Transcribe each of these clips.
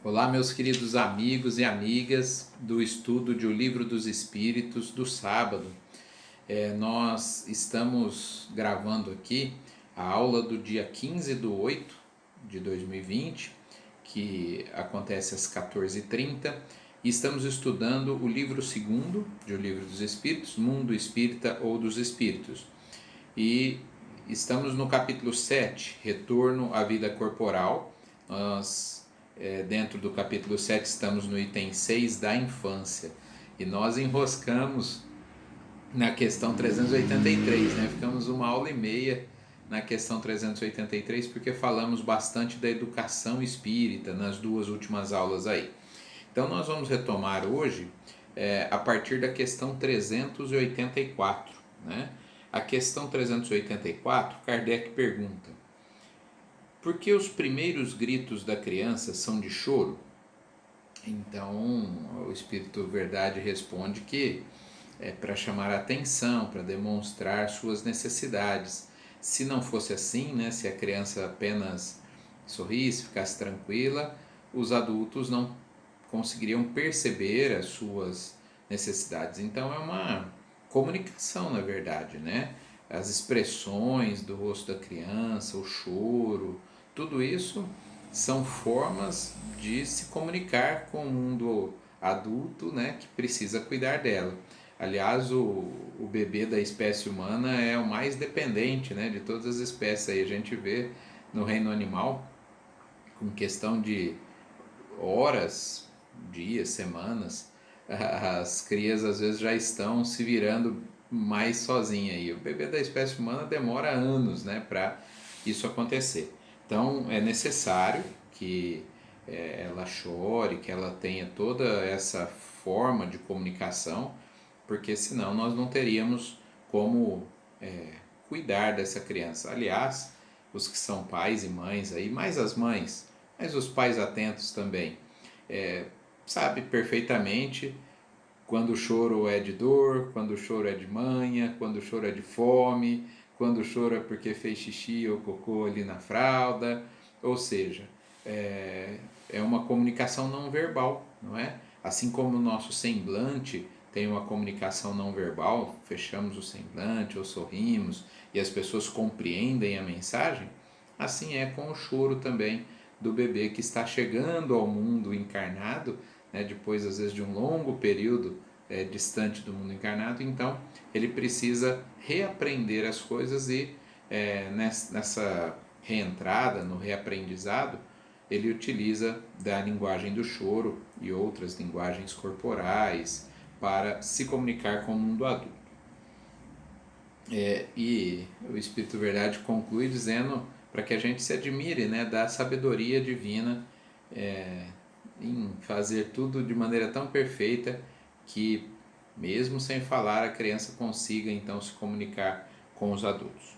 Olá, meus queridos amigos e amigas do estudo de O Livro dos Espíritos do sábado. Nós estamos gravando aqui a aula do dia 15/8 de 2020, que acontece às 14h30, e estamos estudando o livro segundo de O Livro dos Espíritos, Mundo Espírita ou dos Espíritos. E estamos no capítulo 7, Retorno à Vida Corporal. Dentro do capítulo 7, estamos no item 6 da infância. E nós enroscamos na questão 383, né? Ficamos uma aula e meia na questão 383, porque falamos bastante da educação espírita nas duas últimas aulas aí. Então nós vamos retomar hoje a partir da questão 384, né? A questão 384, Kardec pergunta: por que os primeiros gritos da criança são de choro? Então o Espírito Verdade responde que é para chamar a atenção, para demonstrar suas necessidades. Se não fosse assim, né, se a criança apenas sorrisse, ficasse tranquila, os adultos não conseguiriam perceber as suas necessidades. Então é uma comunicação, na verdade, né? As expressões do rosto da criança, o choro, tudo isso são formas de se comunicar com o mundo adulto, né, que precisa cuidar dela. Aliás, o bebê da espécie humana é o mais dependente, né, de todas as espécies. Aí a gente vê no reino animal, com questão de horas, dias, semanas, as crias às vezes já estão se virando mais sozinha. E o bebê da espécie humana demora anos, né, para isso acontecer. Então é necessário que ela chore, que ela tenha toda essa forma de comunicação, porque senão nós não teríamos como cuidar dessa criança. Aliás, os que são pais e mães aí, mais as mães, mas os pais atentos também, sabe perfeitamente quando o choro é de dor, quando o choro é de manha, quando o choro é de fome, quando o choro é porque fez xixi ou cocô ali na fralda. Ou seja, é uma comunicação não verbal, não é? Assim como o nosso semblante tem uma comunicação não verbal, fechamos o semblante ou sorrimos e as pessoas compreendem a mensagem, assim é com o choro também do bebê que está chegando ao mundo encarnado, né, depois às vezes de um longo período distante do mundo encarnado. Então ele precisa reaprender as coisas e nessa reentrada, no reaprendizado, ele utiliza da linguagem do choro e outras linguagens corporais para se comunicar com o mundo adulto. E o Espírito Verdade conclui dizendo para que a gente se admire, né, da sabedoria divina em fazer tudo de maneira tão perfeita que, mesmo sem falar, a criança consiga então se comunicar com os adultos.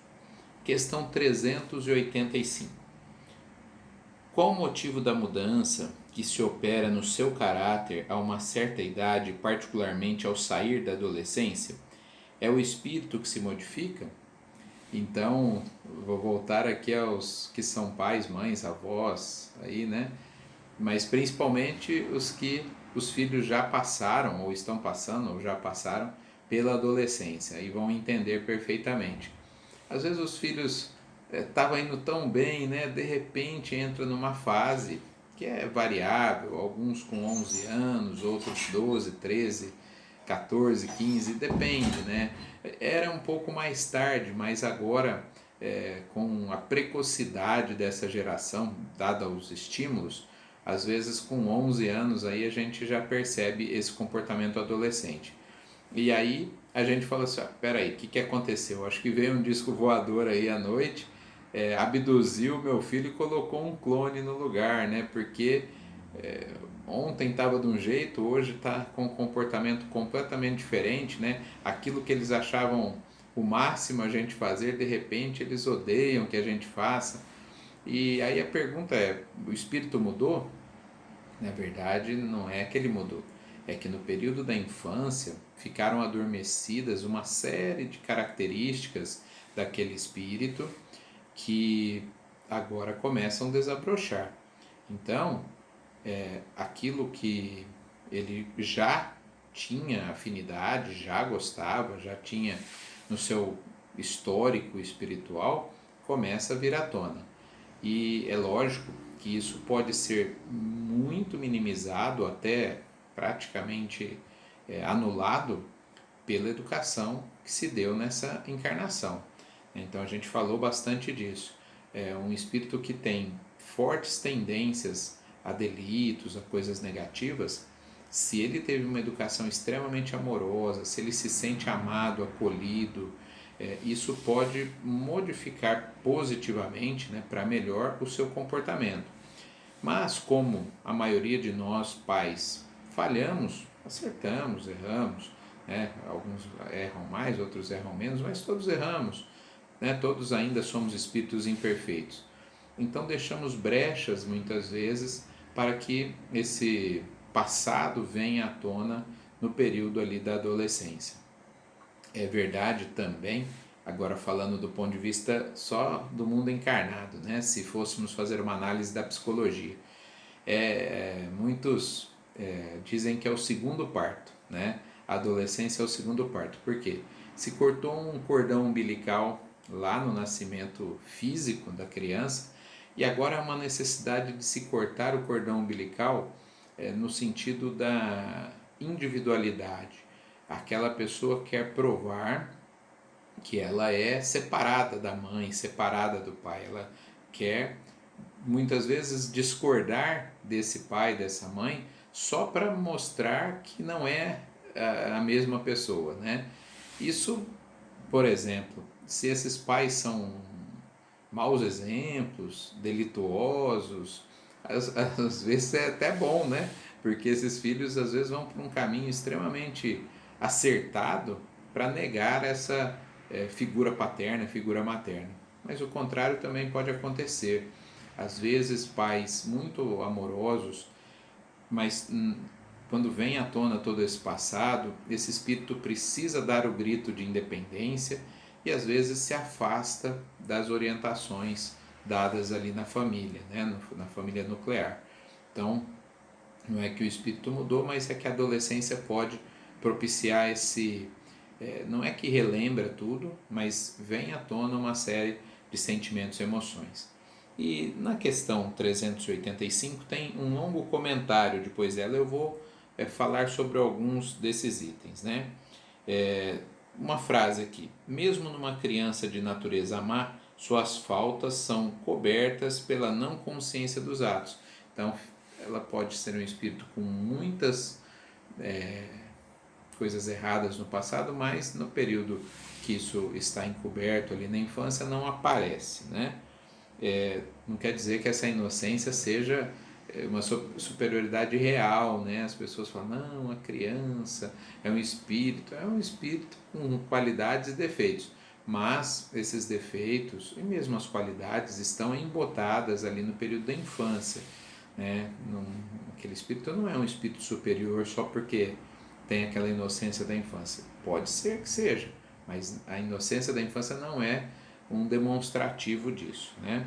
Questão 385. Qual o motivo da mudança que se opera no seu caráter a uma certa idade, particularmente ao sair da adolescência? É o espírito que se modifica? Então, vou voltar aqui aos que são pais, mães, avós, aí, né? Mas principalmente os filhos já passaram, ou estão passando, ou já passaram pela adolescência e vão entender perfeitamente. Às vezes os filhos estavam indo tão bem, né? De repente entra numa fase que é variável, alguns com 11 anos, outros 12, 13, 14, 15, depende, né? Era um pouco mais tarde, mas agora, com a precocidade dessa geração, dada os estímulos, às vezes com 11 anos aí a gente já percebe esse comportamento adolescente. E aí a gente fala assim, peraí, o que aconteceu? Acho que veio um disco voador aí à noite, abduziu meu filho e colocou um clone no lugar, né? Porque ontem estava de um jeito, hoje está com um comportamento completamente diferente, né? Aquilo que eles achavam o máximo a gente fazer, de repente eles odeiam que a gente faça. E aí a pergunta é, o espírito mudou? Na verdade, não é que ele mudou, é que no período da infância ficaram adormecidas uma série de características daquele espírito que agora começam a desabrochar. Então, aquilo que ele já tinha afinidade, já gostava, já tinha no seu histórico espiritual, começa a vir à tona. E é lógico que isso pode ser muito minimizado, até praticamente anulado, pela educação que se deu nessa encarnação. Então a gente falou bastante disso. É um espírito que tem fortes tendências a delitos, a coisas negativas. Se ele teve uma educação extremamente amorosa, se ele se sente amado, acolhido, isso pode modificar positivamente, né, para melhor o seu comportamento. Mas como a maioria de nós pais falhamos, acertamos, erramos, né? Alguns erram mais, outros erram menos, mas todos erramos, né? Todos ainda somos espíritos imperfeitos. Então deixamos brechas muitas vezes para que esse passado venha à tona no período ali da adolescência. É verdade também, agora falando do ponto de vista só do mundo encarnado, né? Se fôssemos fazer uma análise da psicologia, muitos dizem que é o segundo parto, né? A adolescência é o segundo parto. Por quê? Se cortou um cordão umbilical lá no nascimento físico da criança e agora há uma necessidade de se cortar o cordão umbilical no sentido da individualidade. Aquela pessoa quer provar que ela é separada da mãe, separada do pai. Ela quer muitas vezes discordar desse pai, dessa mãe, só para mostrar que não é a mesma pessoa, né? Isso, por exemplo, se esses pais são maus exemplos, delituosos, às vezes é até bom, né? Porque esses filhos às vezes vão por um caminho extremamente acertado para negar essa figura paterna, figura materna. Mas o contrário também pode acontecer. Às vezes pais muito amorosos, mas quando vem à tona todo esse passado, esse espírito precisa dar o grito de independência e às vezes se afasta das orientações dadas ali na família, né? Na família nuclear. Então, não é que o espírito mudou, mas é que a adolescência pode propiciar esse... não é que relembra tudo, mas vem à tona uma série de sentimentos e emoções. E na questão 385 tem um longo comentário, depois dela eu vou falar sobre alguns desses itens, né? Uma frase aqui: mesmo numa criança de natureza má, suas faltas são cobertas pela não consciência dos atos. Então ela pode ser um espírito com muitas coisas erradas no passado, mas no período que isso está encoberto ali na infância não aparece, né? Não quer dizer que essa inocência seja uma superioridade real, né? As pessoas falam, não, a criança é um espírito com qualidades e defeitos, mas esses defeitos e mesmo as qualidades estão embotadas ali no período da infância, né? Aquele espírito não é um espírito superior só porque tem aquela inocência da infância. Pode ser que seja, mas a inocência da infância não é um demonstrativo disso, né?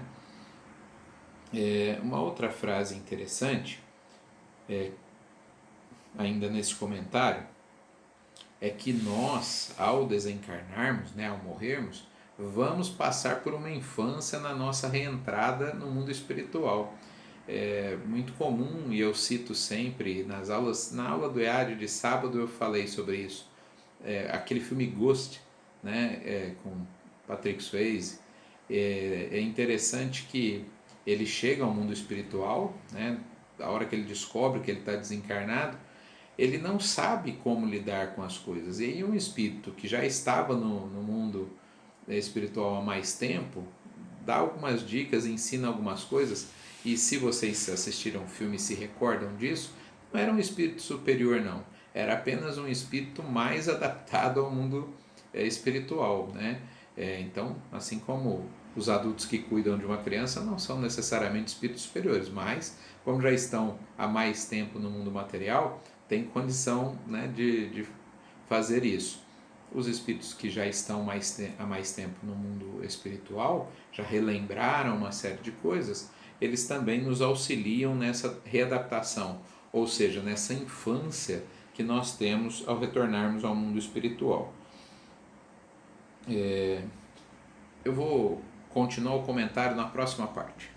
Uma outra frase interessante, ainda nesse comentário, é que nós, ao desencarnarmos, né, ao morrermos, vamos passar por uma infância na nossa reentrada no mundo espiritual. É muito comum, e eu cito sempre nas aulas, na aula do EAD de sábado eu falei sobre isso, aquele filme Ghost, né, com Patrick Swayze. É interessante que ele chega ao mundo espiritual, né, a hora que ele descobre que ele está desencarnado, ele não sabe como lidar com as coisas. E aí um espírito que já estava no mundo espiritual há mais tempo, dá algumas dicas, ensina algumas coisas, e se vocês assistiram o filme e se recordam disso, não era um espírito superior não, era apenas um espírito mais adaptado ao mundo espiritual, né? Então, assim como os adultos que cuidam de uma criança não são necessariamente espíritos superiores, mas como já estão há mais tempo no mundo material, tem condição, né, de fazer isso. Os espíritos que já estão há mais tempo no mundo espiritual já relembraram uma série de coisas eles também nos auxiliam nessa readaptação, ou seja, nessa infância que nós temos ao retornarmos ao mundo espiritual. Eu vou continuar o comentário na próxima parte.